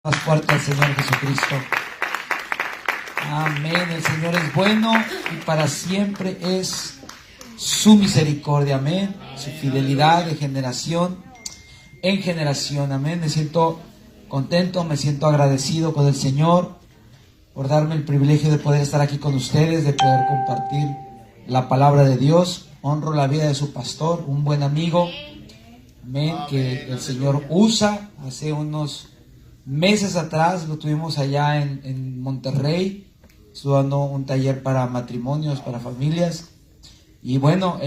Más fuerte al Señor Jesucristo. Amén. El Señor es bueno y para siempre es su misericordia. Amén. Su fidelidad de generación en generación. Amén. Me siento contento, me siento agradecido con el Señor por darme el privilegio de poder estar aquí con ustedes, de poder compartir la palabra de Dios. Honro la vida de su pastor, un buen amigo. Amén. Que el Señor usa. Hace unos meses atrás lo tuvimos allá en Monterrey. Estuvo dando un taller para matrimonios, para familias. Y bueno,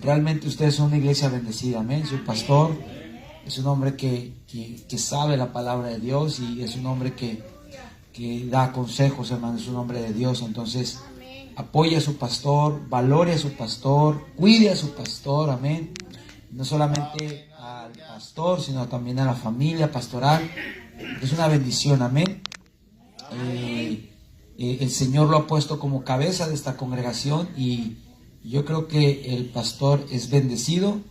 realmente ustedes son una iglesia bendecida. Amén. Su pastor es un hombre que sabe la palabra de Dios y es un hombre que da consejos, hermano. Es un hombre de Dios. Entonces, apoye a su pastor, valore a su pastor, cuide a su pastor. Amén. No solamente al pastor, sino también a la familia pastoral. Es una bendición, amén. El Señor lo ha puesto como cabeza de esta congregación y yo creo que el pastor es bendecido.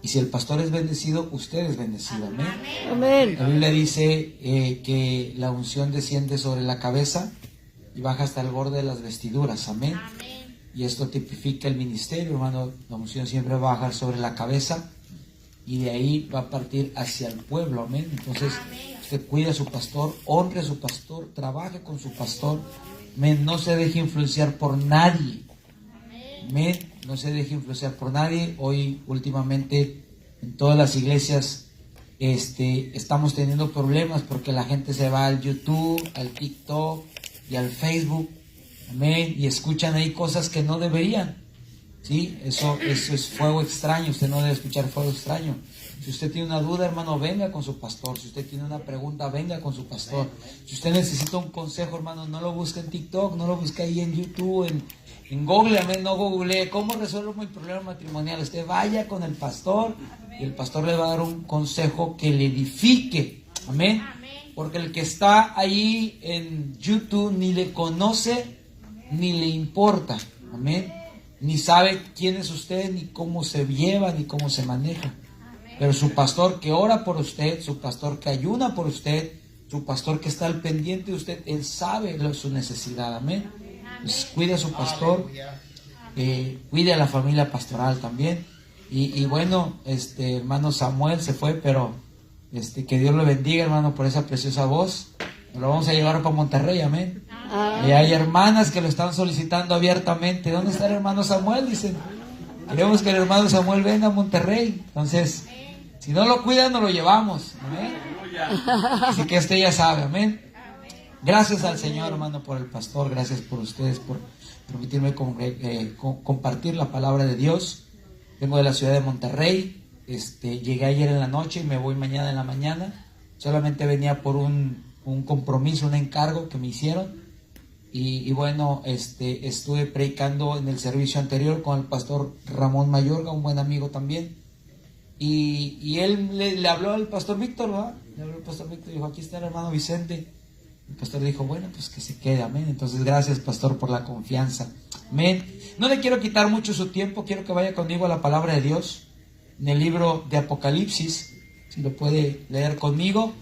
Y si el pastor es bendecido, usted es bendecido, amén. Amén. La Biblia dice que la unción desciende sobre la cabeza y baja hasta el borde de las vestiduras, amén. Y esto tipifica el ministerio, hermano. La unción siempre va a bajar sobre la cabeza y de ahí va a partir hacia el pueblo, amén. Entonces, usted cuide a su pastor, honre a su pastor, trabaje con su pastor, amén. No se deje influenciar por nadie, amén. No se deje influenciar por nadie. Hoy, últimamente, en todas las iglesias, estamos teniendo problemas porque la gente se va al YouTube, al TikTok y al Facebook, amén, y escuchan ahí cosas que no deberían. Sí, eso es fuego extraño. Usted no debe escuchar fuego extraño. Si usted tiene una duda, hermano, venga con su pastor. Si usted tiene una pregunta, venga con su pastor. Si usted necesita un consejo, hermano, no lo busque en TikTok, no lo busque ahí en YouTube, en Google, amén, no googlee. ¿Cómo resuelvo mi problema matrimonial? Usted vaya con el pastor y el pastor le va a dar un consejo que le edifique, amén. Porque el que está ahí en YouTube ni le conoce ni le importa, amén. Ni sabe quién es usted, ni cómo se lleva, ni cómo se maneja. Pero su pastor que ora por usted, su pastor que ayuna por usted, su pastor que está al pendiente de usted, él sabe su necesidad, amén. Entonces, cuide a su pastor, cuide a la familia pastoral también. Y bueno, hermano Samuel se fue, pero que Dios lo bendiga, hermano, por esa preciosa voz. Nos lo vamos a llevar para Monterrey, amén. Y hay hermanas que lo están solicitando abiertamente. ¿Dónde está el hermano Samuel? Dicen, queremos que el hermano Samuel venga a Monterrey. Entonces, si no lo cuidan, nos lo llevamos, amén. Así que usted ya sabe, amén. Gracias al Señor, hermano, por el pastor. Gracias por ustedes, por permitirme compartir la palabra de Dios. Vengo de la ciudad de Monterrey. Llegué ayer en la noche y me voy mañana en la mañana. Solamente venía por un compromiso, un encargo que me hicieron. Y bueno, estuve predicando en el servicio anterior con el pastor Ramón Mayorga, un buen amigo también. Y él le habló al pastor Víctor, ¿verdad? Le habló al pastor Víctor y dijo, aquí está el hermano Vicente. El pastor dijo, bueno, pues que se quede, amén. Entonces, gracias, pastor, por la confianza, amén. No le quiero quitar mucho su tiempo, quiero que vaya conmigo a la palabra de Dios, en el libro de Apocalipsis, si lo puede leer conmigo,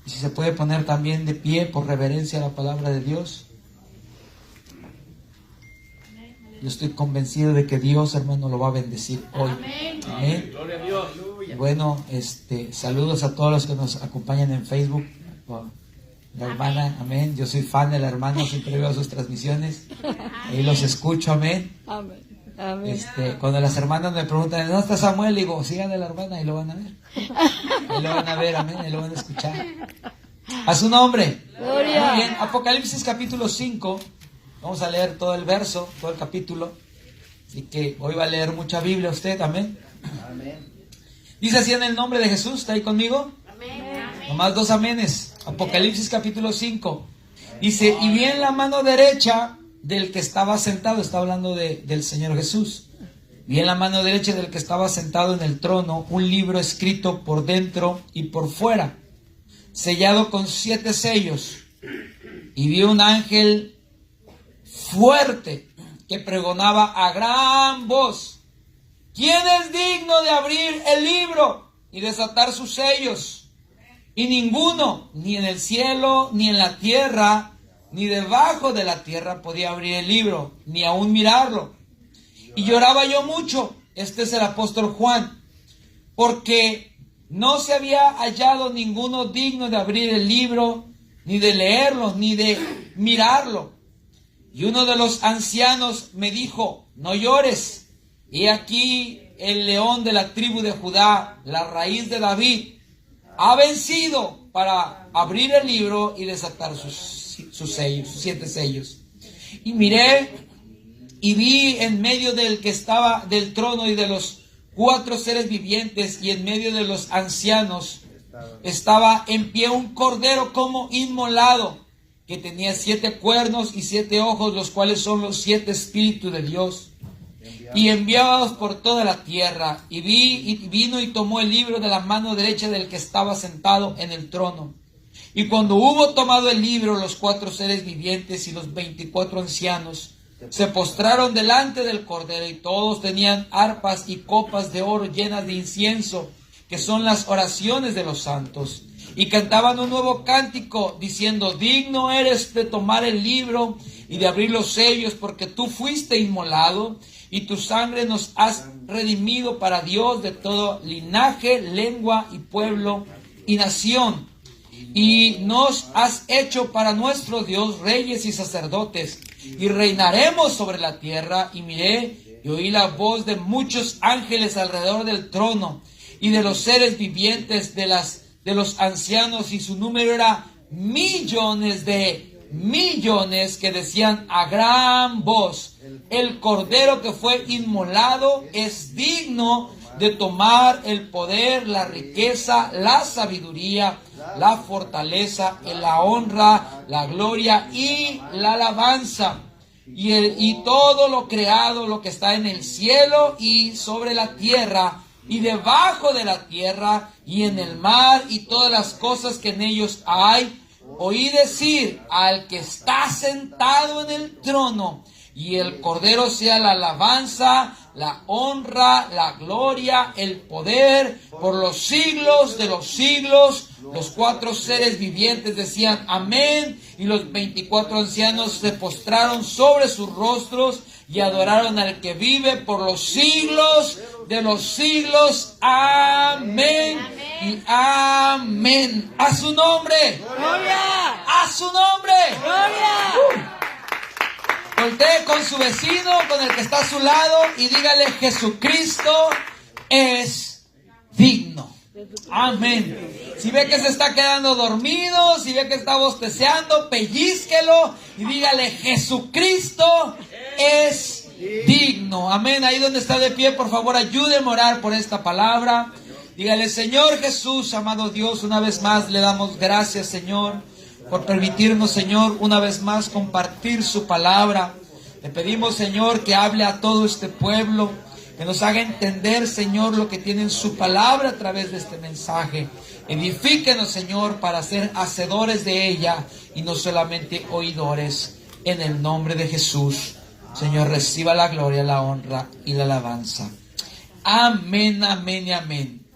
y si se puede poner también de pie por reverencia a la palabra de Dios. Yo estoy convencido de que Dios, hermano, lo va a bendecir hoy. Amén. Gloria a Dios. Bueno, saludos a todos los que nos acompañan en Facebook. La hermana, amén. Yo soy fan de la hermana, siempre veo sus transmisiones. Ahí los escucho, amén. Amén. Amén. Cuando las hermanas me preguntan, ¿dónde está Samuel? Digo, sigan a la hermana y lo van a ver. Ahí lo van a ver, amén. Ahí lo van a escuchar. A su nombre. Gloria. Muy bien, Apocalipsis capítulo 5. Vamos a leer todo el verso, todo el capítulo. Así que hoy va a leer mucha Biblia usted, amén. Amén. Dice así en el nombre de Jesús, ¿está ahí conmigo? Amén. Nomás dos amenes. Apocalipsis capítulo 5. Dice, y vi en la mano derecha del que estaba sentado, está hablando del Señor Jesús. Vi en la mano derecha del que estaba sentado en el trono un libro escrito por dentro y por fuera, sellado con 7 sellos. Y vi un ángel fuerte que pregonaba a gran voz, ¿quién es digno de abrir el libro y desatar sus sellos? Y ninguno, ni en el cielo, ni en la tierra, ni debajo de la tierra podía abrir el libro, ni aún mirarlo. Y lloraba yo mucho, este es el apóstol Juan, porque no se había hallado ninguno digno de abrir el libro, ni de leerlo, ni de mirarlo. Y uno de los ancianos me dijo, no llores, he aquí el león de la tribu de Judá, la raíz de David, ha vencido para abrir el libro y desatar sus sellos, sus 7 sellos. Y miré y vi en medio del que estaba del trono y de los 4 seres vivientes y en medio de los ancianos estaba en pie un cordero como inmolado, que tenía 7 cuernos y 7 ojos, los cuales son los 7 espíritus de Dios, y enviados por toda la tierra. Y vino y tomó el libro de la mano derecha del que estaba sentado en el trono. Y cuando hubo tomado el libro, los 4 seres vivientes y los 24 ancianos se postraron delante del cordero, y todos tenían arpas y copas de oro llenas de incienso, que son las oraciones de los santos. Y cantaban un nuevo cántico, diciendo, digno eres de tomar el libro y de abrir los sellos, porque tú fuiste inmolado, y tu sangre nos has redimido para Dios de todo linaje, lengua y pueblo y nación. Y nos has hecho para nuestro Dios reyes y sacerdotes, y reinaremos sobre la tierra. Y miré y oí la voz de muchos ángeles alrededor del trono, y de los seres vivientes, de los ancianos, y su número era millones de millones, que decían a gran voz, el cordero que fue inmolado es digno de tomar el poder, la riqueza, la sabiduría, la fortaleza, la honra, la gloria y la alabanza. Y todo lo creado, lo que está en el cielo y sobre la tierra y debajo de la tierra y en el mar y todas las cosas que en ellos hay, oí decir al que está sentado en el trono y el cordero sea la alabanza, la honra, la gloria, el poder por los siglos de los siglos. Los 4 seres vivientes decían amén, y los 24 ancianos se postraron sobre sus rostros y adoraron al que vive por los siglos de los siglos. Amén, y amén. A su nombre. ¡Gloria! A su nombre. ¡Gloria! Voltee con su vecino, con el que está a su lado, y dígale, Jesucristo es digno. Amén. Si ve que se está quedando dormido, si ve que está bosteceando, pellízquelo y dígale, Jesucristo es digno. Amén. Ahí donde está de pie, por favor, ayúdenme a orar por esta palabra. Dígale, Señor Jesús, amado Dios, una vez más le damos gracias, Señor, por permitirnos, Señor, una vez más compartir su palabra. Le pedimos, Señor, que hable a todo este pueblo, que nos haga entender, Señor, lo que tiene en su palabra a través de este mensaje. Edifíquenos, Señor, para ser hacedores de ella y no solamente oidores. En el nombre de Jesús, Señor, reciba la gloria, la honra y la alabanza. Amén, amén y amén.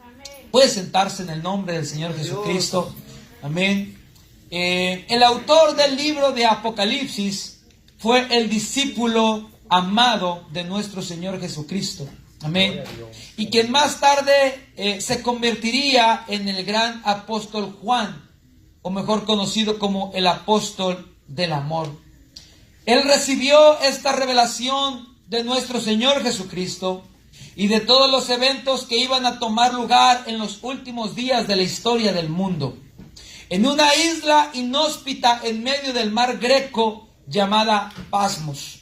Puede sentarse en el nombre del Señor Jesucristo. Amén. El autor del libro de Apocalipsis fue el discípulo amado de nuestro Señor Jesucristo. Amén. Y quien más tarde se convertiría en el gran apóstol Juan, o mejor conocido como el apóstol del amor. Él recibió esta revelación de nuestro Señor Jesucristo y de todos los eventos que iban a tomar lugar en los últimos días de la historia del mundo, en una isla inhóspita en medio del mar Greco llamada Pasmos.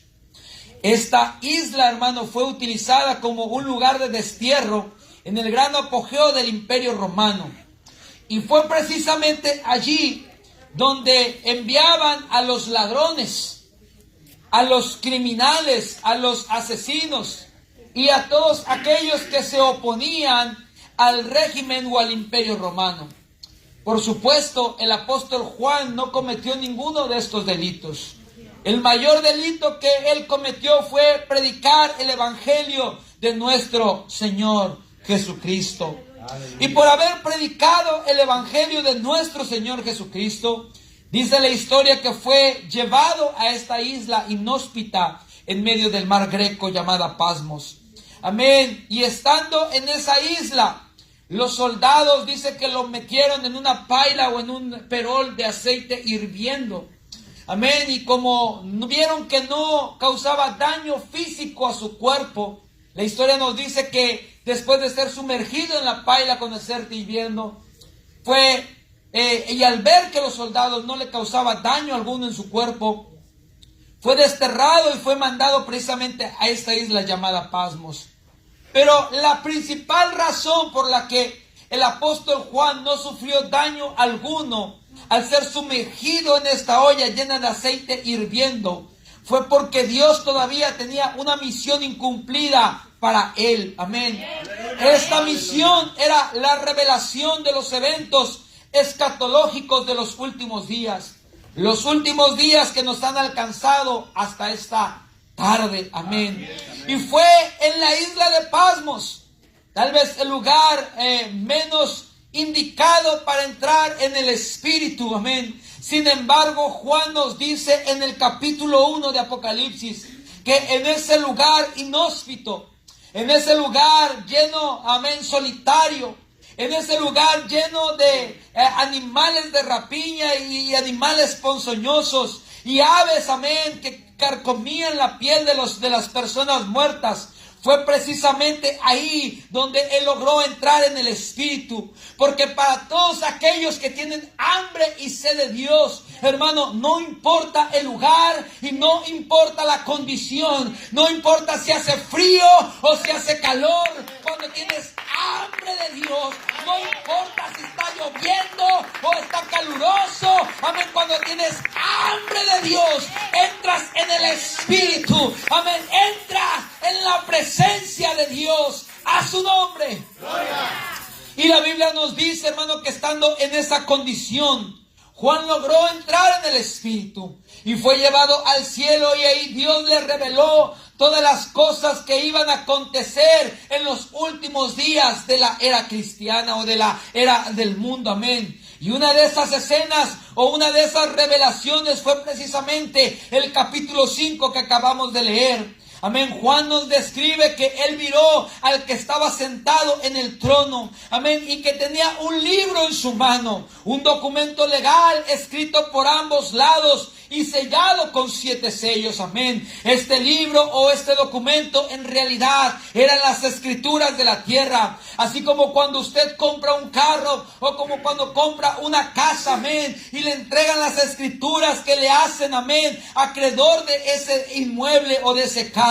Esta isla, hermano, fue utilizada como un lugar de destierro en el gran apogeo del Imperio Romano. Y fue precisamente allí donde enviaban a los ladrones, a los criminales, a los asesinos y a todos aquellos que se oponían al régimen o al Imperio Romano. Por supuesto, el apóstol Juan no cometió ninguno de estos delitos. El mayor delito que él cometió fue predicar el evangelio de nuestro Señor Jesucristo. Y por haber predicado el evangelio de nuestro Señor Jesucristo, dice la historia que fue llevado a esta isla inhóspita en medio del mar Greco llamada Pasmos. Amén. Y estando en esa isla, los soldados dice que lo metieron en una paila o en un perol de aceite hirviendo. Amén. Y como vieron que no causaba daño físico a su cuerpo, la historia nos dice que después de ser sumergido en la paila con aceite hirviendo, y al ver que los soldados no le causaba daño alguno en su cuerpo, fue desterrado y fue mandado precisamente a esta isla llamada Pasmos. Pero la principal razón por la que el apóstol Juan no sufrió daño alguno al ser sumergido en esta olla llena de aceite hirviendo fue porque Dios todavía tenía una misión incumplida para él. Amén. Esta misión era la revelación de los eventos escatológicos de los últimos días. Los últimos días que nos han alcanzado hasta esta tarde. Amén. Y fue en la isla de Pasmos, tal vez el lugar menos indicado para entrar en el Espíritu. Amén. Sin embargo, Juan nos dice en el capítulo 1 de Apocalipsis que en ese lugar inhóspito, en ese lugar lleno, amén, solitario, en ese lugar lleno de animales de rapiña y animales ponzoñosos y aves, amén, que carcomían la piel de las personas muertas. Fue precisamente ahí donde él logró entrar en el Espíritu. Porque para todos aquellos que tienen hambre y sed de Dios, hermano, no importa el lugar y no importa la condición. No importa si hace frío o si hace calor. Cuando tienes hambre de Dios, no importa si está lloviendo o está caluroso. Amén. Cuando tienes hambre de Dios, entras en el Espíritu. Amén. Entras en la presencia de Dios. A su nombre. Gloria. Y la Biblia nos dice, hermano, que estando en esa condición, Juan logró entrar en el Espíritu y fue llevado al cielo, y ahí Dios le reveló todas las cosas que iban a acontecer en los últimos días de la era cristiana o de la era del mundo. Amén. Y una de esas escenas o una de esas revelaciones fue precisamente el capítulo 5 que acabamos de leer. Amén. Juan nos describe que él miró al que estaba sentado en el trono. Amén. Y que tenía un libro en su mano. Un documento legal escrito por ambos lados y sellado con 7 sellos. Amén. Este libro o este documento en realidad eran las escrituras de la tierra. Así como cuando usted compra un carro o como cuando compra una casa. Amén. Y le entregan las escrituras que le hacen, amén, acreedor de ese inmueble o de ese carro.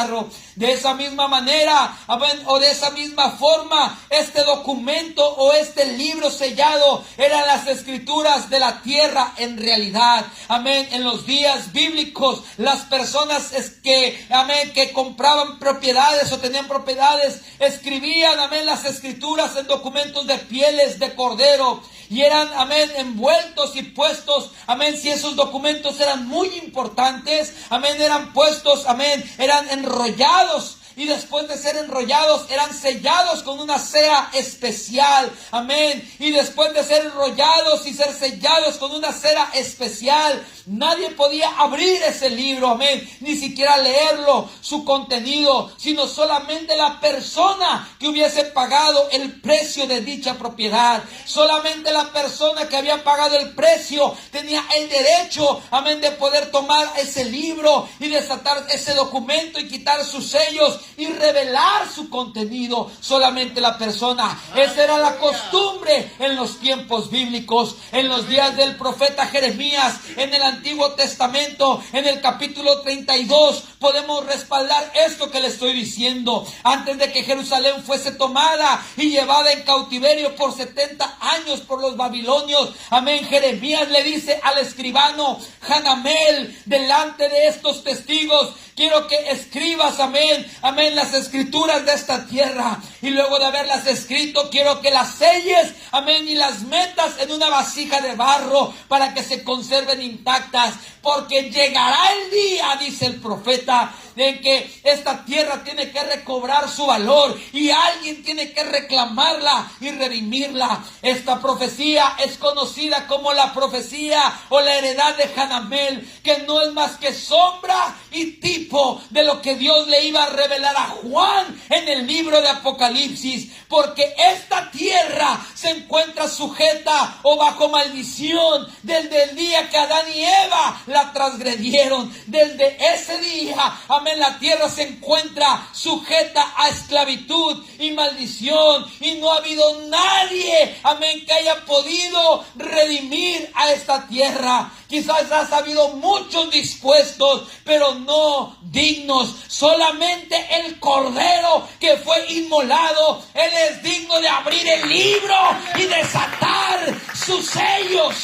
De esa misma manera, amén, o de esa misma forma, este documento o este libro sellado eran las escrituras de la tierra en realidad. Amén. En los días bíblicos, las personas que compraban propiedades o tenían propiedades, escribían, amén, las escrituras en documentos de pieles de cordero. Y eran, amén, envueltos y puestos, amén, si esos documentos eran muy importantes, amén, eran puestos, amén, eran enrollados. Y después de ser enrollados, eran sellados con una cera especial. Amén. Y después de ser enrollados y ser sellados con una cera especial, nadie podía abrir ese libro. Amén. Ni siquiera leerlo, su contenido, sino solamente la persona que hubiese pagado el precio de dicha propiedad. Solamente la persona que había pagado el precio tenía el derecho, amén, de poder tomar ese libro y desatar ese documento y quitar sus sellos y revelar su contenido. Solamente la persona. Esa era la costumbre en los tiempos bíblicos. En los días del profeta Jeremías, en el Antiguo Testamento, en el capítulo 32, podemos respaldar esto que le estoy diciendo. Antes de que Jerusalén fuese tomada y llevada en cautiverio por 70 años por los babilonios, amén, Jeremías le dice al escribano Hanamel, delante de estos testigos, quiero que escribas, amén, amén, las escrituras de esta tierra. Y luego de haberlas escrito, quiero que las selles, amén, y las metas en una vasija de barro para que se conserven intactas. Porque llegará el día, dice el profeta, en que esta tierra tiene que recobrar su valor y alguien tiene que reclamarla y redimirla. Esta profecía es conocida como la profecía o la heredad de Hanamel, que no es más que sombra y tipo de lo que Dios le iba a revelar a Juan en el libro de Apocalipsis, porque esta tierra se encuentra sujeta o bajo maldición desde el día que Adán y Eva la transgredieron. Desde ese día, amén, la tierra se encuentra sujeta a esclavitud y maldición, y no ha habido nadie, amén, que haya podido redimir a esta tierra. Quizás has habido muchos dispuestos, pero no dignos. Solamente el Cordero que fue inmolado, Él es digno de abrir el libro y desatar sus sellos.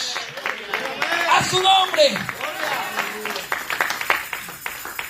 A su nombre.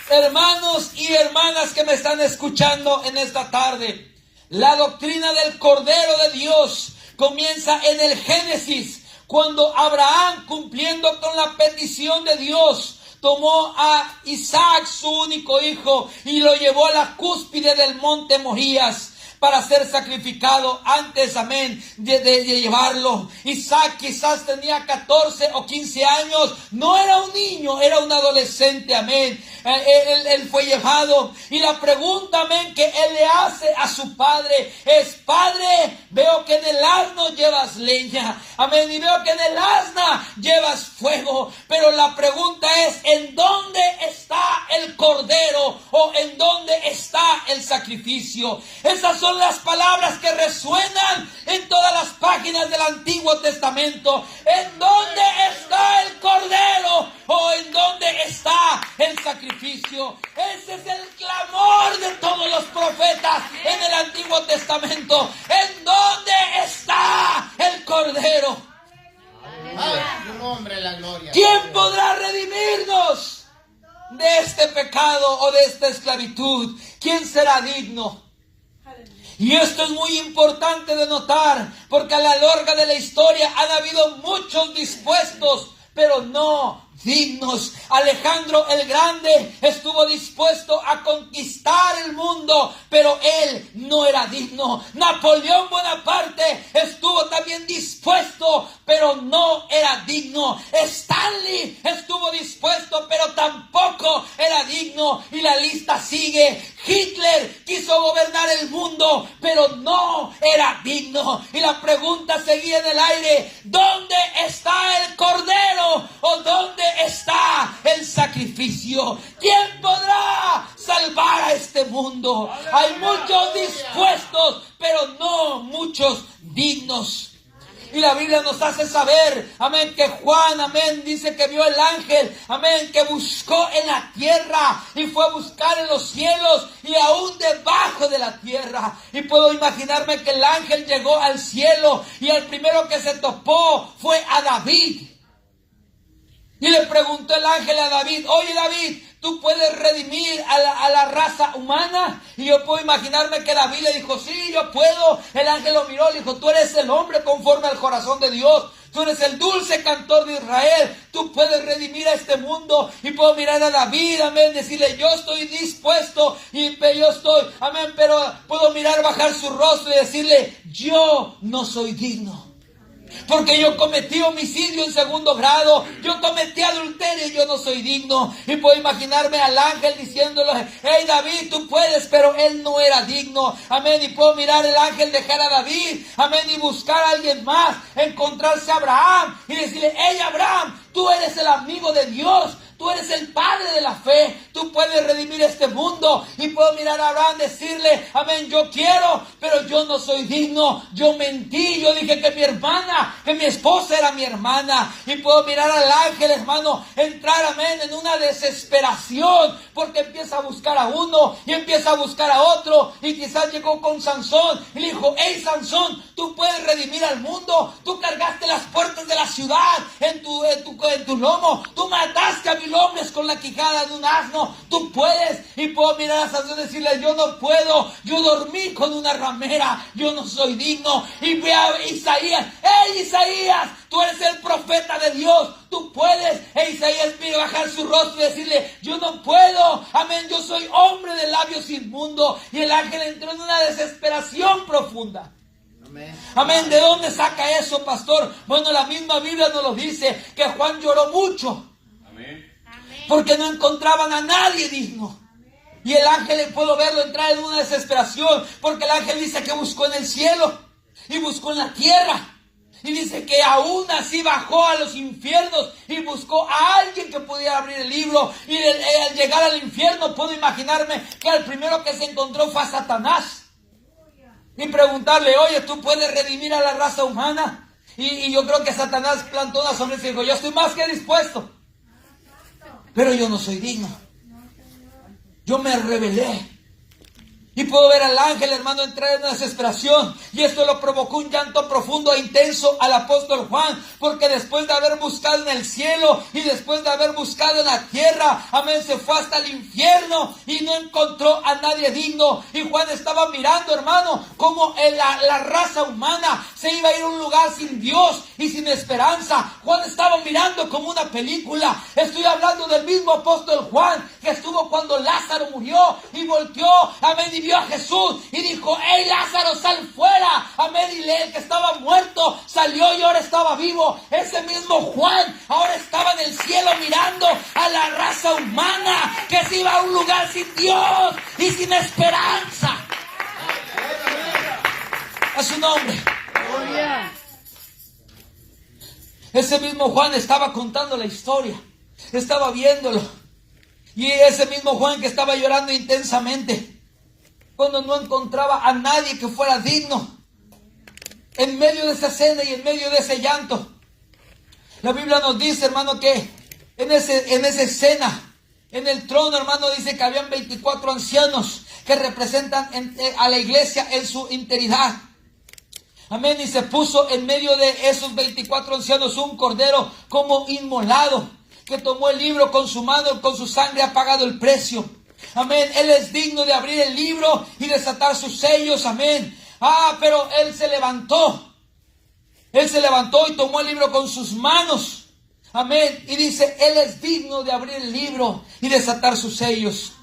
Hermanos y hermanas que me están escuchando en esta tarde, la doctrina del Cordero de Dios comienza en el Génesis, cuando Abraham, cumpliendo con la petición de Dios, tomó a Isaac, su único hijo, y lo llevó a la cúspide del monte Morías para ser sacrificado. Antes, amén, de llevarlo, Isaac quizás tenía 14 o 15 años, no era un niño, era un adolescente, amén. Él fue llevado, y la pregunta, amén, que él le hace a su padre es: Padre, veo que en el asno llevas leña, amén, y veo que en el asna llevas fuego, pero la pregunta es: ¿en dónde está el cordero o en dónde está el sacrificio? Esas son las palabras que resuenan en todas las páginas del Antiguo Testamento. ¿En dónde está el cordero o en dónde está el sacrificio? Ese es el clamor de todos los profetas en el Antiguo Testamento. ¿En dónde está el cordero? ¿Quién podrá redimirnos de este pecado o de esta esclavitud? ¿Quién será digno? Y esto es muy importante de notar, porque a lo largo de la historia han habido muchos dispuestos, pero no dignos. Alejandro el Grande estuvo dispuesto a conquistar el mundo, pero él no era digno. Napoleón Bonaparte estuvo también dispuesto, pero no era digno. Stanley estuvo dispuesto, pero tampoco era digno. Y la lista sigue. Hitler quiso gobernar el mundo, pero no era digno. Y la pregunta seguía en el aire: ¿dónde está el cordero o dónde está el sacrificio? ¿Quién podrá salvar a este mundo? Hay muchos dispuestos, pero no muchos dignos. Y la Biblia nos hace saber, amén, que Juan, amén, dice que vio el ángel, amén, que buscó en la tierra y fue a buscar en los cielos y aún debajo de la tierra. Y puedo imaginarme que el ángel llegó al cielo y el primero que se topó fue a David. Y le preguntó el ángel a David: oye, David, ¿tú puedes redimir a la raza humana? Y yo puedo imaginarme que David le dijo: sí, yo puedo. El ángel lo miró y le dijo: tú eres el hombre conforme al corazón de Dios. Tú eres el dulce cantor de Israel. Tú puedes redimir a este mundo. Y puedo mirar a David, amén, decirle: yo estoy dispuesto. Y yo estoy, amén, pero puedo mirar bajar su rostro y decirle: yo no soy digno. Porque yo cometí homicidio en 2º grado, yo cometí adulterio y yo no soy digno. Y puedo imaginarme al ángel diciéndole: hey David, tú puedes, pero él no era digno. Amén. Y puedo mirar el ángel dejar a David, amén, y buscar a alguien más, encontrarse a Abraham y decirle: hey Abraham, tú eres el amigo de Dios. Tú eres el padre de la fe. Tú puedes redimir este mundo. Y puedo mirar a Abraham, decirle: amén, yo quiero, pero yo no soy digno. Yo mentí. Yo dije que mi hermana, que mi esposa era mi hermana. Y puedo mirar al ángel, hermano, entrar, amén, en una desesperación, porque empieza a buscar a uno y empieza a buscar a otro. Y quizás llegó con Sansón y le dijo: hey Sansón, tú puedes redimir al mundo. Tú cargaste las puertas de la ciudad en tu lomo. Tú mataste a 1000 hombres con la quijada de un asno. no, tú puedes. Y puedo mirar a Sansón y decirle, yo no puedo, yo dormí con una ramera, yo no soy digno. Y ve a Isaías, ¡hey Isaías! Tú eres el profeta de Dios, tú puedes. E Isaías pide bajar su rostro y decirle, yo no puedo, amén, yo soy hombre de labios inmundos. Y el ángel entró en una desesperación profunda. Amén. ¿De dónde saca eso, pastor? Bueno, la misma Biblia nos lo dice, que Juan lloró mucho. Amén. Porque no encontraban a nadie digno. Y el ángel, puedo verlo entrar en una desesperación, porque el ángel dice que buscó en el cielo y buscó en la tierra. Y dice que aún así bajó a los infiernos y buscó a alguien que pudiera abrir el libro. Y al llegar al infierno, puedo imaginarme que el primero que se encontró fue a Satanás. Y preguntarle, oye, ¿tú puedes redimir a la raza humana? Y yo creo que Satanás plantó una sonrisa y dijo, yo estoy más que dispuesto. Pero yo no soy digno. Yo me rebelé. Y puedo ver al ángel, hermano, entrar en una desesperación. Y esto lo provocó un llanto profundo e intenso al apóstol Juan. Porque después de haber buscado en el cielo y después de haber buscado en la tierra, amén, se fue hasta el infierno y no encontró a nadie digno. Y Juan estaba mirando, hermano, cómo la raza humana se iba a ir a un lugar sin Dios y sin esperanza. Juan estaba mirando como una película. Estoy hablando del mismo apóstol Juan que estuvo cuando Lázaro murió y volteó, amén, y vio a Jesús y dijo, ¡hey Lázaro, sal fuera! Amén, y el que estaba muerto salió y ahora estaba vivo. Ese mismo Juan ahora estaba en el cielo mirando a la raza humana que se iba a un lugar sin Dios y sin esperanza. A su nombre. Ese mismo Juan estaba contando la historia, estaba viéndolo. Y ese mismo Juan que estaba llorando intensamente cuando no encontraba a nadie que fuera digno. En medio de esa escena y en medio de ese llanto, la Biblia nos dice, hermano, que en esa escena, en el trono, hermano, dice que habían 24 ancianos que representan a la iglesia en su integridad. Amén. Y se puso en medio de esos 24 ancianos un cordero como inmolado, que tomó el libro con su mano, con su sangre ha pagado el precio. Amén. Él es digno de abrir el libro y desatar sus sellos. Amén. Pero él se levantó. Él se levantó y tomó el libro con sus manos. Amén. Y dice, él es digno de abrir el libro y desatar sus sellos.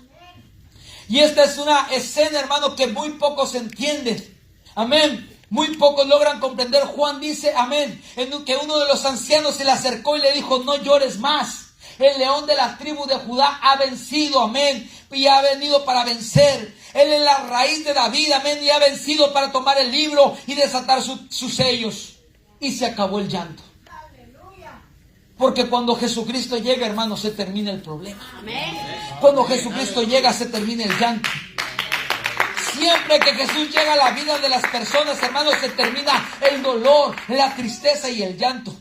Y esta es una escena, hermano, que muy pocos entienden. Amén. Muy pocos logran comprender. Juan dice, amén, que uno de los ancianos se le acercó y le dijo, no llores más. El león de la tribu de Judá ha vencido, amén, y ha venido para vencer. Él es la raíz de David, amén, y ha vencido para tomar el libro y desatar sus sellos. Y se acabó el llanto. Porque cuando Jesucristo llega, hermano, se termina el problema. Amén. Cuando Jesucristo llega, se termina el llanto. Siempre que Jesús llega a la vida de las personas, hermanos, se termina el dolor, la tristeza y el llanto.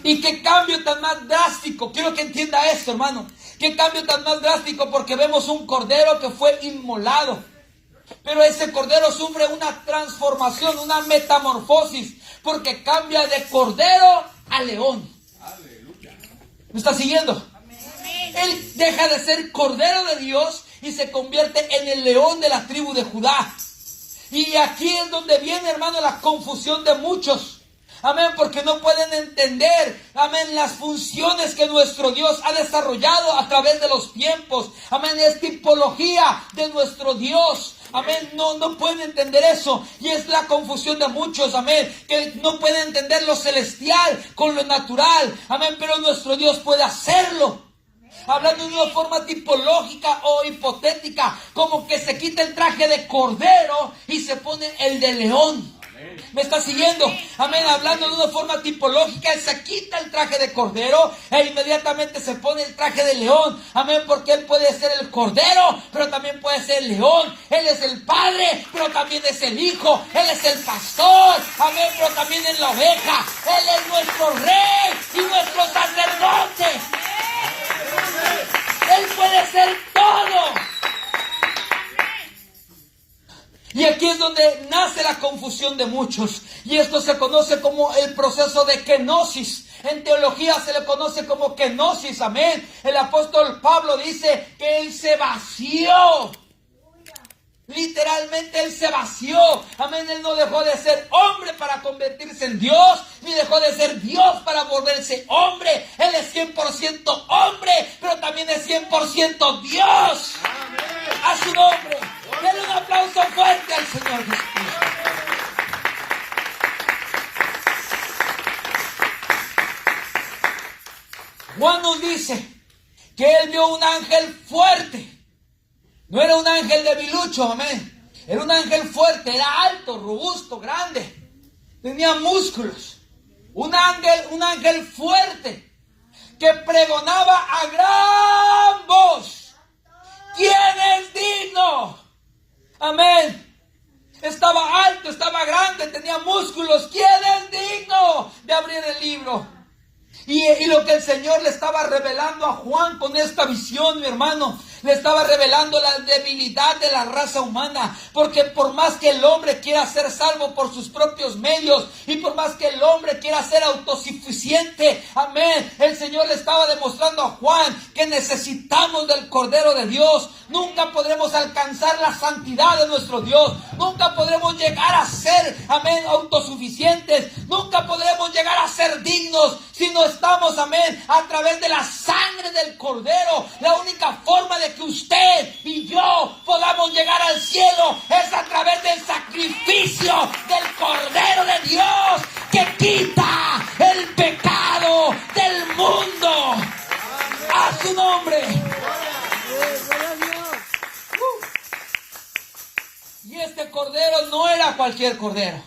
Y qué cambio tan más drástico. Quiero que entienda esto, hermano. Qué cambio tan más drástico, porque vemos un cordero que fue inmolado. Pero ese cordero sufre una transformación, una metamorfosis, porque cambia de cordero a león. ¿Me está siguiendo? Él deja de ser cordero de Dios y se convierte en el león de la tribu de Judá. Y aquí es donde viene, hermano, la confusión de muchos. Amén, porque no pueden entender, amén, las funciones que nuestro Dios ha desarrollado a través de los tiempos. Amén, es tipología de nuestro Dios. Amén, no pueden entender eso. Y es la confusión de muchos, amén, que no pueden entender lo celestial con lo natural. Amén, pero nuestro Dios puede hacerlo. Hablando de una forma tipológica o hipotética, como que se quita el traje de cordero y se pone el de león. ¿Me está siguiendo? Amén. Hablando de una forma tipológica, él se quita el traje de cordero e inmediatamente se pone el traje de león. Amén. Porque él puede ser el cordero, pero también puede ser el león. Él es el padre, pero también es el hijo. Él es el pastor. Amén. Pero también es la oveja. Él es nuestro rey y nuestro sacerdote. Él puede ser todo. Y aquí es donde nace la confusión de muchos. Y esto se conoce como el proceso de kenosis. En teología se le conoce como kenosis, amén. El apóstol Pablo dice que él se vació. Literalmente él se vació, amén. Él no dejó de ser hombre para convertirse en Dios, ni dejó de ser Dios para volverse hombre. Él es 100% hombre, pero también es 100% Dios. Amén. A su nombre. Denle un aplauso fuerte al Señor Jesucristo. Juan nos dice que él vio un ángel fuerte. No era un ángel debilucho, amén. Era un ángel fuerte, era alto, robusto, grande. Tenía músculos. Un ángel fuerte que pregonaba a gran voz: ¿quién es digno? Amén. Estaba alto, estaba grande, tenía músculos. ¿Quién es digno de abrir el libro? Y lo que el Señor le estaba revelando a Juan con esta visión, mi hermano, le estaba revelando la debilidad de la raza humana. Porque por más que el hombre quiera ser salvo por sus propios medios, y por más que el hombre quiera ser autosuficiente, amén, el Señor le estaba demostrando a Juan que necesitamos del Cordero de Dios. Nunca podremos alcanzar la santidad de nuestro Dios. Nunca podremos llegar a ser, amén, autosuficientes. Nunca podremos llegar a ser dignos si no estamos, amén, a través de la sangre del Cordero. La única forma de que usted y yo podamos llegar al cielo es a través del sacrificio del Cordero de Dios, que quita el pecado del mundo. A su nombre. Y este cordero no era cualquier cordero.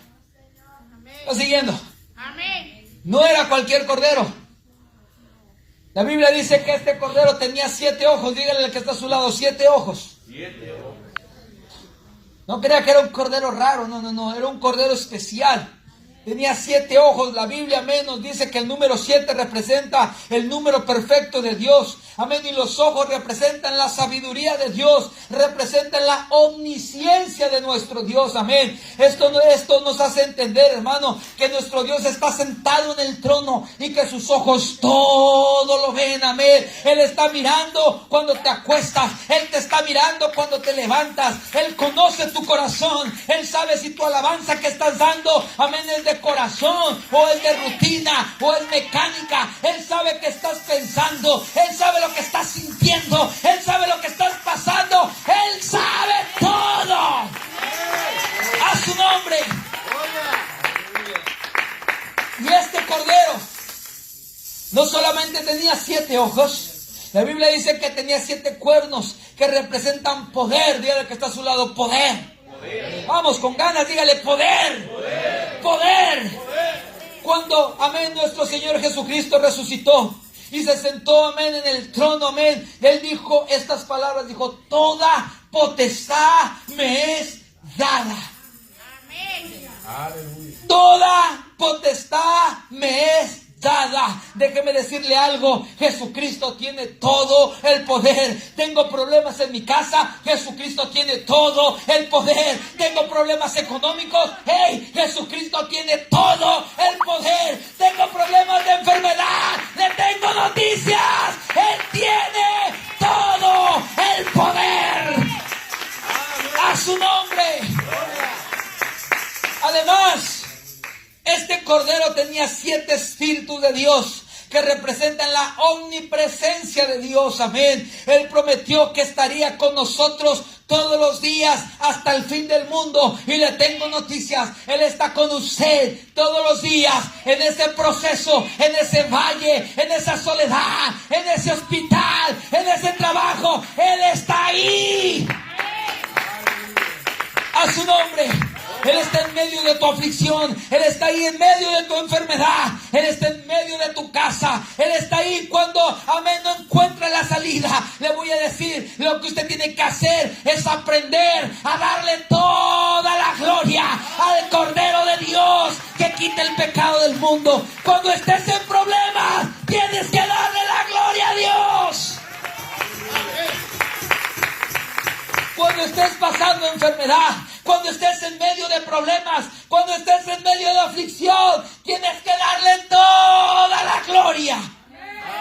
¿Está siguiendo? No era cualquier cordero. La Biblia dice que este cordero tenía 7 ojos. Dígale al que está a su lado: 7 ojos. 7 ojos. No crea que era un cordero raro. No. Era un cordero especial. Tenía 7 ojos. La Biblia, amén, nos dice que el número 7 representa el número perfecto de Dios. Amén. Y los ojos representan la sabiduría de Dios. Representan la omnisciencia de nuestro Dios. Amén. Esto nos hace entender, hermano, que nuestro Dios está sentado en el trono y que sus ojos todo lo ven. Amén. Él está mirando cuando te acuestas. Él te está mirando cuando te levantas. Él conoce tu corazón. Él sabe si tu alabanza que estás dando, amén, es de corazón, o es de rutina, o es mecánica. Él sabe que estás pensando. Él sabe lo que estás sintiendo. Él sabe lo que estás pasando. Él sabe todo. A su nombre. Y este cordero no solamente tenía 7 ojos. La Biblia dice que tenía 7 cuernos que representan poder. Dígale que está a su lado: poder. Vamos, con ganas, dígale: poder. Poder. Cuando, amén, nuestro Señor Jesucristo resucitó y se sentó, amén, en el trono, amén, Él dijo estas palabras, dijo: toda potestad me es dada. Amén. Toda potestad me es dada. Déjeme decirle algo: Jesucristo tiene todo el poder. Tengo problemas en mi casa, Jesucristo tiene todo el poder. Tengo problemas económicos, hey, Jesucristo tiene todo el poder. Tengo problemas de enfermedad, le tengo noticias: Él tiene todo el poder. A su nombre. Además, este cordero tenía 7 espíritus de Dios que representan la omnipresencia de Dios. Amén. Él prometió que estaría con nosotros todos los días hasta el fin del mundo. Y le tengo noticias: Él está con usted todos los días, en ese proceso, en ese valle, en esa soledad, en ese hospital, en ese trabajo. Él está ahí. A su nombre. Él está en medio de tu aflicción. Él está ahí en medio de tu enfermedad. Él está en medio de tu casa. Él está ahí cuando, amén, no encuentra la salida. Le voy a decir: lo que usted tiene que hacer es aprender a darle toda la gloria al Cordero de Dios que quita el pecado del mundo. Cuando estés en problemas, tienes que darle la gloria a Dios. Cuando estés pasando enfermedad, cuando estés en medio de problemas, cuando estés en medio de aflicción, tienes que darle toda la gloria.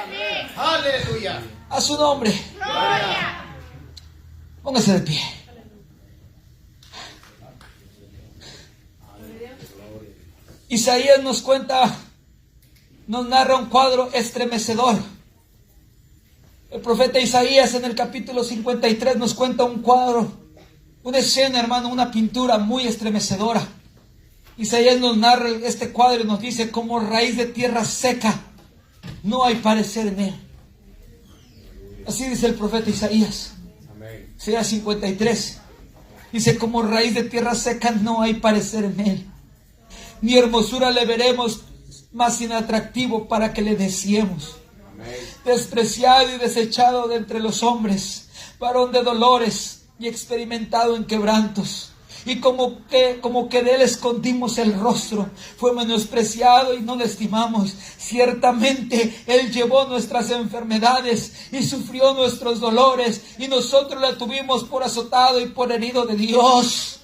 Amén. Aleluya. A su nombre. Gloria. Póngase de pie. Isaías nos narra un cuadro estremecedor. El profeta Isaías en el capítulo 53 nos cuenta un cuadro, una escena, hermano, una pintura muy estremecedora. Isaías nos narra este cuadro y nos dice: como raíz de tierra seca, no hay parecer en él. Así dice el profeta Isaías. Isaías 53. Dice: como raíz de tierra seca, no hay parecer en él. Ni hermosura le veremos, más inatractivo para que le deseemos. Despreciado y desechado de entre los hombres, varón de dolores y experimentado en quebrantos. Y como que de él escondimos el rostro, fue menospreciado y no le estimamos. Ciertamente él llevó nuestras enfermedades y sufrió nuestros dolores, y nosotros le tuvimos por azotado y por herido de Dios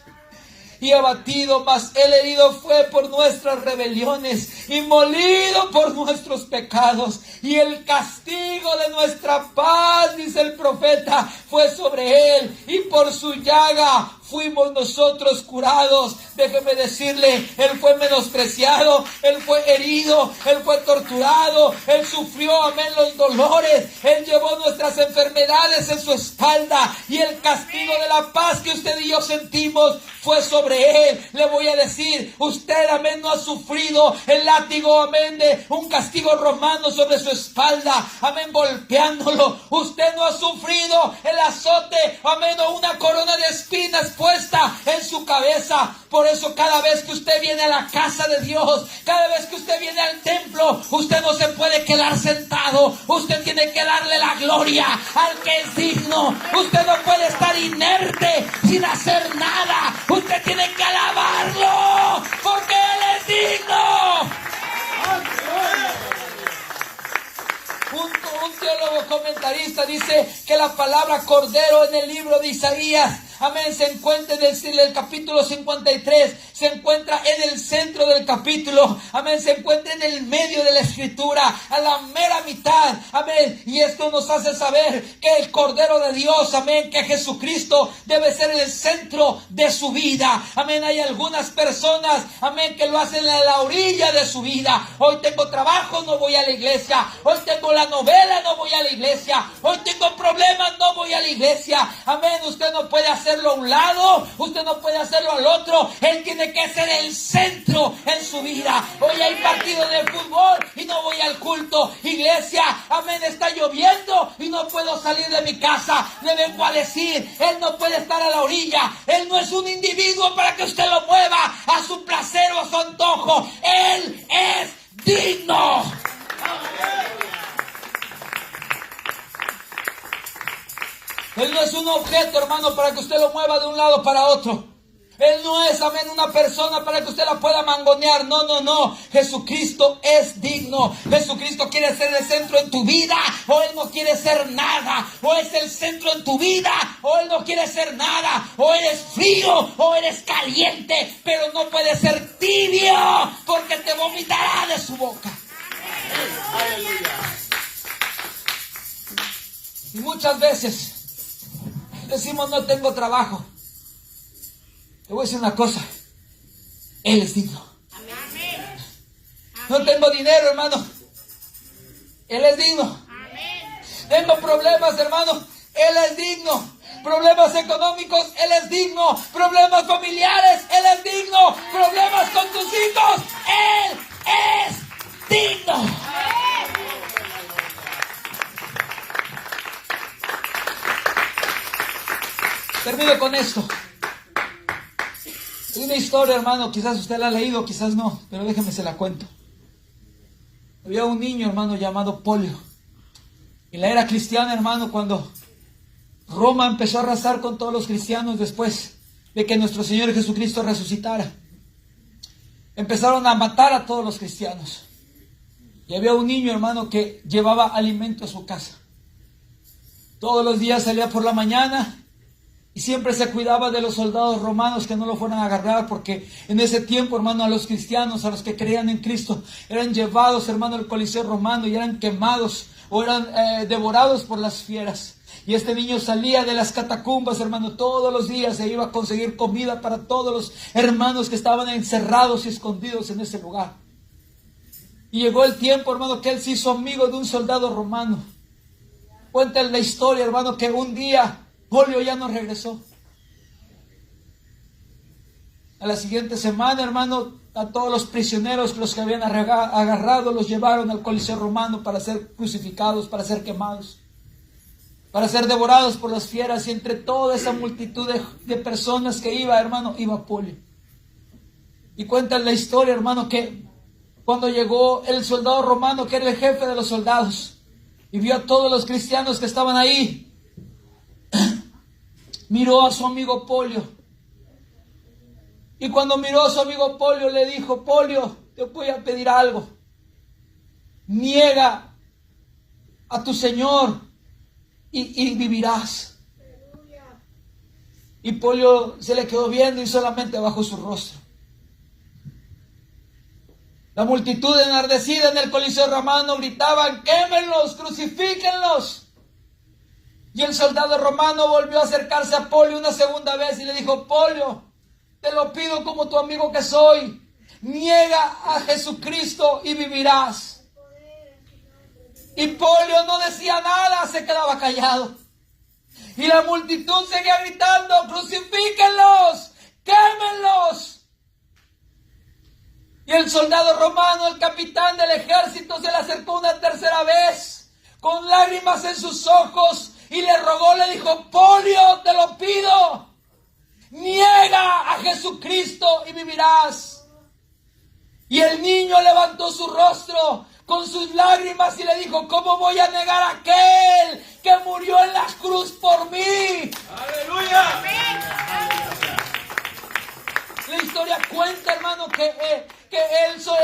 y abatido, mas el herido fue por nuestras rebeliones y molido por nuestros pecados, y el castigo de nuestra paz, dice el profeta, fue sobre él, y por su llaga fuimos nosotros curados. Déjeme decirle, él fue menospreciado, él fue herido, él fue torturado, él sufrió, amén, los dolores, él llevó nuestras enfermedades en su espalda, y el castigo de la paz que usted y yo sentimos fue sobre él. Le voy a decir, usted, amén, no ha sufrido el látigo, amén, de un castigo romano sobre su espalda, amén, golpeándolo. Usted no ha sufrido el azote, amén, o una corona de espinas puesta en su cabeza. Por eso cada vez que usted viene a la casa de Dios, cada vez que usted viene al templo, usted no se puede quedar sentado. Usted tiene que darle la gloria al que es digno. Usted no puede estar inerte sin hacer nada. Usted tiene que alabarlo porque Él es digno. Un teólogo comentarista dice que la palabra cordero en el libro de Isaías, amén, se encuentra en el capítulo 53, se encuentra en el centro del capítulo, amén, se encuentra en el medio de la escritura, a la mera mitad, amén, y esto nos hace saber que el Cordero de Dios, amén, que Jesucristo debe ser el centro de su vida, amén. Hay algunas personas, amén, que lo hacen a la orilla de su vida. Hoy tengo trabajo, no voy a la iglesia. Hoy tengo la novela, no voy a la iglesia. Hoy tengo problemas, no voy a la iglesia, amén. Usted no puede hacerlo a un lado, usted no puede hacerlo al otro. Él tiene que ser el centro en su vida. Hoy hay partido de fútbol y no voy al culto. Iglesia, amén, está lloviendo y no puedo salir de mi casa. Le vengo a decir, Él no puede estar a la orilla. Él no es un individuo para que usted lo mueva a su placer o a su antojo. Él es digno. Él no es un objeto, hermano, para que usted lo mueva de un lado para otro. Él no es, amén, una persona para que usted la pueda mangonear. No, no, no. Jesucristo es digno. Jesucristo quiere ser el centro en tu vida, o Él no quiere ser nada. O es el centro en tu vida, o Él no quiere ser nada. O eres frío, o eres caliente, pero no puede ser tibio, porque te vomitará de su boca. Y muchas veces decimos, no tengo trabajo. Te voy a decir una cosa, Él es digno. Amén. No tengo dinero, hermano, Él es digno. Amén. Tengo problemas, hermano, Él es digno. Problemas económicos, Él es digno. Problemas familiares, Él es digno. Problemas con tus hijos, Él es digno. Amén. Termino con esto. Es una historia, hermano, quizás usted la ha leído, quizás no, pero déjeme se la cuento. Había un niño, hermano, llamado Polio. En la era cristiana, hermano, cuando Roma empezó a arrasar con todos los cristianos después de que nuestro Señor Jesucristo resucitara, empezaron a matar a todos los cristianos. Y había un niño, hermano, que llevaba alimento a su casa. Todos los días salía por la mañana Y siempre se cuidaba de los soldados romanos que no lo fueran a agarrar, porque en ese tiempo, hermano, a los cristianos, a los que creían en Cristo, eran llevados, hermano, al Coliseo romano y eran quemados o eran devorados por las fieras. Y este niño salía de las catacumbas, hermano, todos los días se iba a conseguir comida para todos los hermanos que estaban encerrados y escondidos en ese lugar. Y llegó el tiempo, hermano, que él se hizo amigo de un soldado romano. Cuenta la historia, hermano, que un día Polio ya no regresó. A la siguiente semana, hermano, a todos los prisioneros, los que habían agarrado, los llevaron al Coliseo romano para ser crucificados, para ser quemados, para ser devorados por las fieras. Y entre toda esa multitud de personas que iba, hermano, iba Polio. Y cuenta la historia, hermano, que cuando llegó el soldado romano, que era el jefe de los soldados, y vio a todos los cristianos que estaban ahí, miró a su amigo Polio. Y cuando miró a su amigo Polio, le dijo: Polio, te voy a pedir algo. Niega a tu Señor y vivirás. Y Polio se le quedó viendo y solamente bajó su rostro. La multitud enardecida en el Coliseo romano gritaban: quémenlos, crucifíquenlos. Y el soldado romano volvió a acercarse a Polio una segunda vez y le dijo: Polio, te lo pido como tu amigo que soy, niega a Jesucristo y vivirás. Y Polio no decía nada, se quedaba callado. Y la multitud seguía gritando: crucifíquenlos, quémenlos. Y el soldado romano, el capitán del ejército, se le acercó una tercera vez, con lágrimas en sus ojos, y le rogó, le dijo: Polio, te lo pido, niega a Jesucristo y vivirás. Y el niño levantó su rostro con sus lágrimas y le dijo: ¿cómo voy a negar a aquel que murió en la cruz por mí? ¡Aleluya! La historia cuenta, hermano, que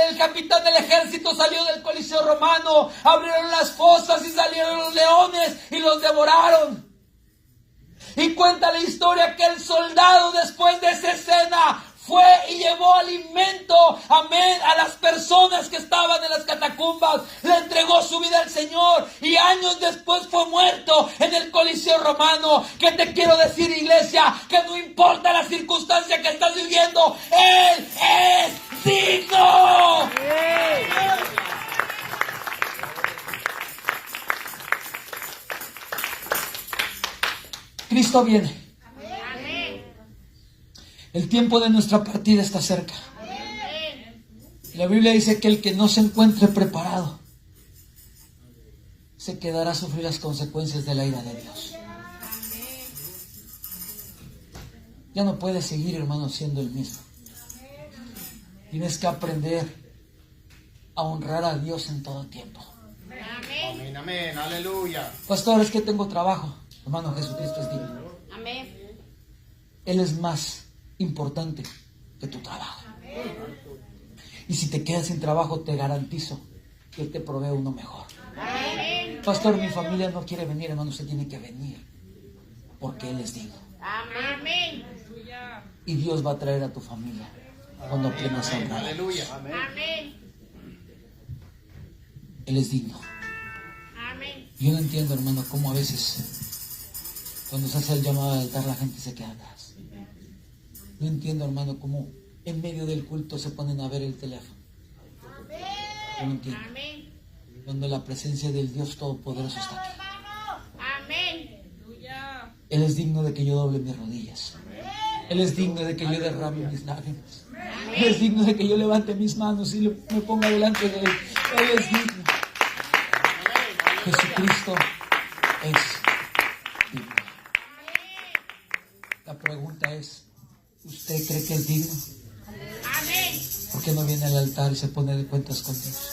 el capitán del ejército salió del Coliseo romano, abrieron las fosas y salieron los leones y los devoraron. Y cuenta la historia que el soldado, después de esa escena, fue y llevó alimento, amén, a las personas que estaban en las catacumbas. Le entregó su vida al Señor y años después fue muerto en el Coliseo romano. ¿Qué te quiero decir, iglesia? Que no importa la circunstancia que estás viviendo, Él es digno. Cristo viene. El tiempo de nuestra partida está cerca. La Biblia dice que el que no se encuentre preparado se quedará a sufrir las consecuencias de la ira de Dios. Ya no puedes seguir, hermano, siendo el mismo. Tienes que aprender a honrar a Dios en todo tiempo. Amén, amén, aleluya. Pastor, es que tengo trabajo. Hermano, Jesucristo es digno. Amén. Él es más importante que tu trabajo. Y si te quedas sin trabajo, te garantizo que Él te provee uno mejor. Amén. Pastor, mi familia no quiere venir, hermano. Usted tiene que venir porque Él es digno. Amén. Y Dios va a traer a tu familia cuando aprendas a honrar. Aleluya. Amén. Él es digno. Amén. Yo no entiendo, hermano, cómo a veces cuando se hace el llamado al altar la gente se queda atrás. No entiendo, hermano, cómo en medio del culto se ponen a ver el teléfono. Yo no entiendo. Amén. Cuando la presencia del Dios Todopoderoso está aquí. Amén. Él es digno de que yo doble mis rodillas. Él es digno de que yo derrame mis lágrimas. Él es digno de que yo levante mis manos y me ponga delante de Él. Él es digno. Jesucristo es digno. La pregunta es, ¿usted cree que es digno? Amén. ¿Por qué no viene al altar y se pone de cuentas con Dios?